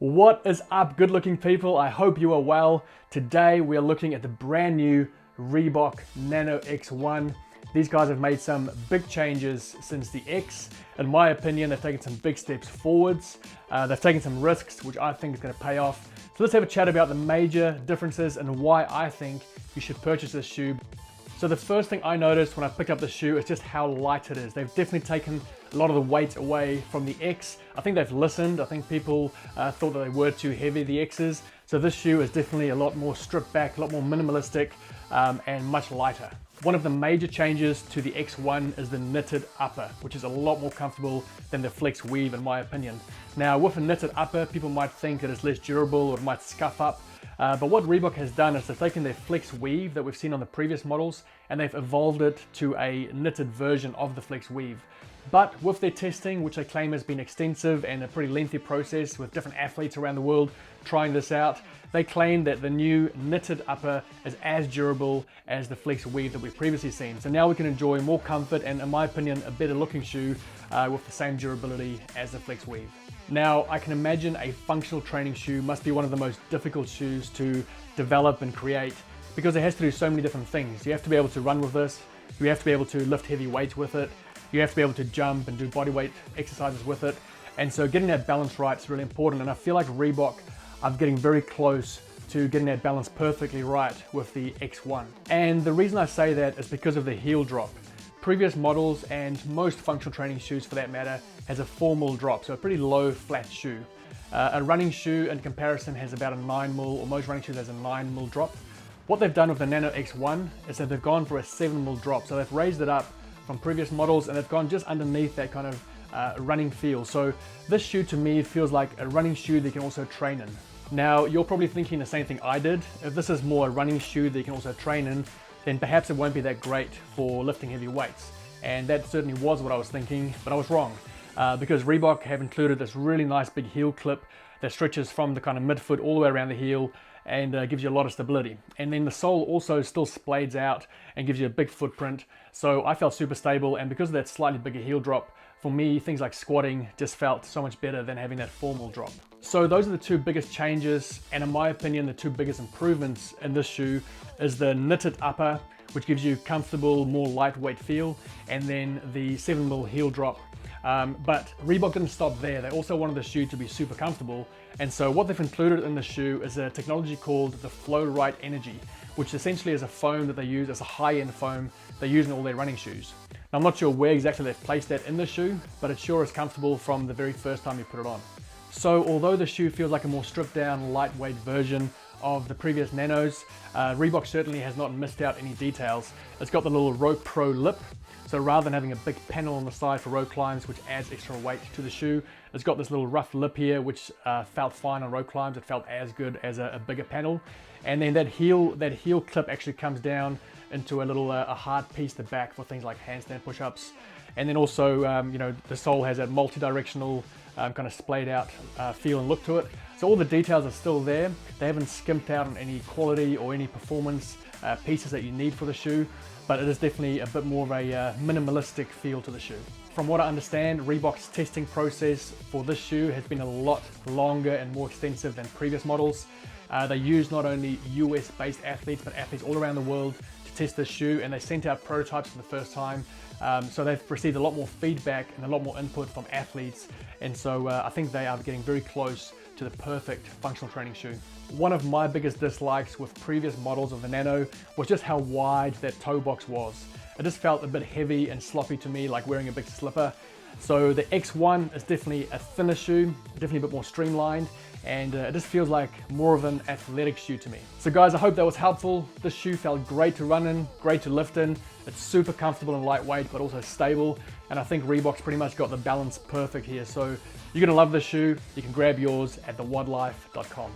What is up, good looking people? I hope you are well. Today we are looking at the brand new Reebok Nano X1. These guys have made some big changes since the X. In my opinion, they've taken some big steps forwards. They've taken some risks, which I think is going to pay off. So let's have a chat about the major differences and why I think you should purchase this shoe. So the first thing I noticed when I picked up the shoe is just how light it is. They've definitely taken a lot of the weight away from the X. I think they've listened. I think people thought that they were too heavy, the X's. So this shoe is definitely a lot more stripped back, a lot more minimalistic, and much lighter. One of the major changes to the X1 is the knitted upper, which is a lot more comfortable than the flex weave in my opinion. Now with a knitted upper, people might think that it's less durable or it might scuff up. But what Reebok has done is they've taken their flex weave that we've seen on the previous models and they've evolved it to a knitted version of the flex weave. But with their testing, which they claim has been extensive and a pretty lengthy process with different athletes around the world trying this out, they claim that the new knitted upper is as durable as the flex weave that we've previously seen. So now we can enjoy more comfort and, in my opinion, a better looking shoe with the same durability as the flex weave. Now, I can imagine a functional training shoe must be one of the most difficult shoes to develop and create because it has to do so many different things. You have to be able to run with this, you have to be able to lift heavy weights with it, you have to be able to jump and do body weight exercises with it. And so getting that balance right is really important. And I feel like Reebok are getting very close to getting that balance perfectly right with the X1. And the reason I say that is because of the heel drop. Previous models and most functional training shoes for that matter has a formal drop, so a pretty low flat shoe. A running shoe in comparison has about a 9mm, or most running shoes has a 9mm drop. What they've done with the Nano X1 is that they've gone for a 7mm drop, so they've raised it up from previous models and they've gone just underneath that kind of running feel. So this shoe to me feels like a running shoe that you can also train in. Now you're probably thinking the same thing I did. If this is more a running shoe that you can also train in, then perhaps it won't be that great for lifting heavy weights. And that certainly was what I was thinking, but I was wrong. Because Reebok have included this really nice big heel clip that stretches from the kind of midfoot all the way around the heel and gives you a lot of stability. And then the sole also still splades out and gives you a big footprint. So I felt super stable, and because of that slightly bigger heel drop, for me, things like squatting just felt so much better than having that formal drop. So those are the two biggest changes, and in my opinion, the two biggest improvements in this shoe is the knitted upper, which gives you comfortable, more lightweight feel, and then the 7mm heel drop. But Reebok didn't stop there. They also wanted the shoe to be super comfortable, and so what they've included in the shoe is a technology called the FloatRide Energy, which essentially is a foam that they use as a high-end foam they use in all their running shoes. Now, I'm not sure where exactly they've placed that in the shoe, but it sure is comfortable from the very first time you put it on. So although the shoe feels like a more stripped down, lightweight version of the previous Nanos, Reebok certainly has not missed out any details. It's got the little Rope Pro lip, so rather than having a big panel on the side for rope climbs, which adds extra weight to the shoe, it's got this little rough lip here, which felt fine on rope climbs. It felt as good as a bigger panel. And then that heel clip actually comes down into a little a hard piece at the back for things like handstand push-ups. And then also, you know, the sole has that multi-directional kind of splayed out feel and look to it. So all the details are still there. They haven't skimped out on any quality or any performance pieces that you need for the shoe, but it is definitely a bit more of a minimalistic feel to the shoe. From what I understand, Reebok's testing process for this shoe has been a lot longer and more extensive than previous models. They used not only US-based athletes, but athletes all around the world to test this shoe, and they sent out prototypes for the first time. So they've received a lot more feedback and a lot more input from athletes, and so I think they are getting very close to the perfect functional training shoe. One of my biggest dislikes with previous models of the Nano was just how wide that toe box was. It just felt a bit heavy and sloppy to me, like wearing a big slipper. So the X1 is definitely a thinner shoe, definitely a bit more streamlined, and it just feels like more of an athletic shoe to me. So guys, I hope that was helpful. This shoe felt great to run in, great to lift in. It's super comfortable and lightweight, but also stable. And I think Reebok's pretty much got the balance perfect here. So you're gonna love this shoe. You can grab yours at thewadlife.com.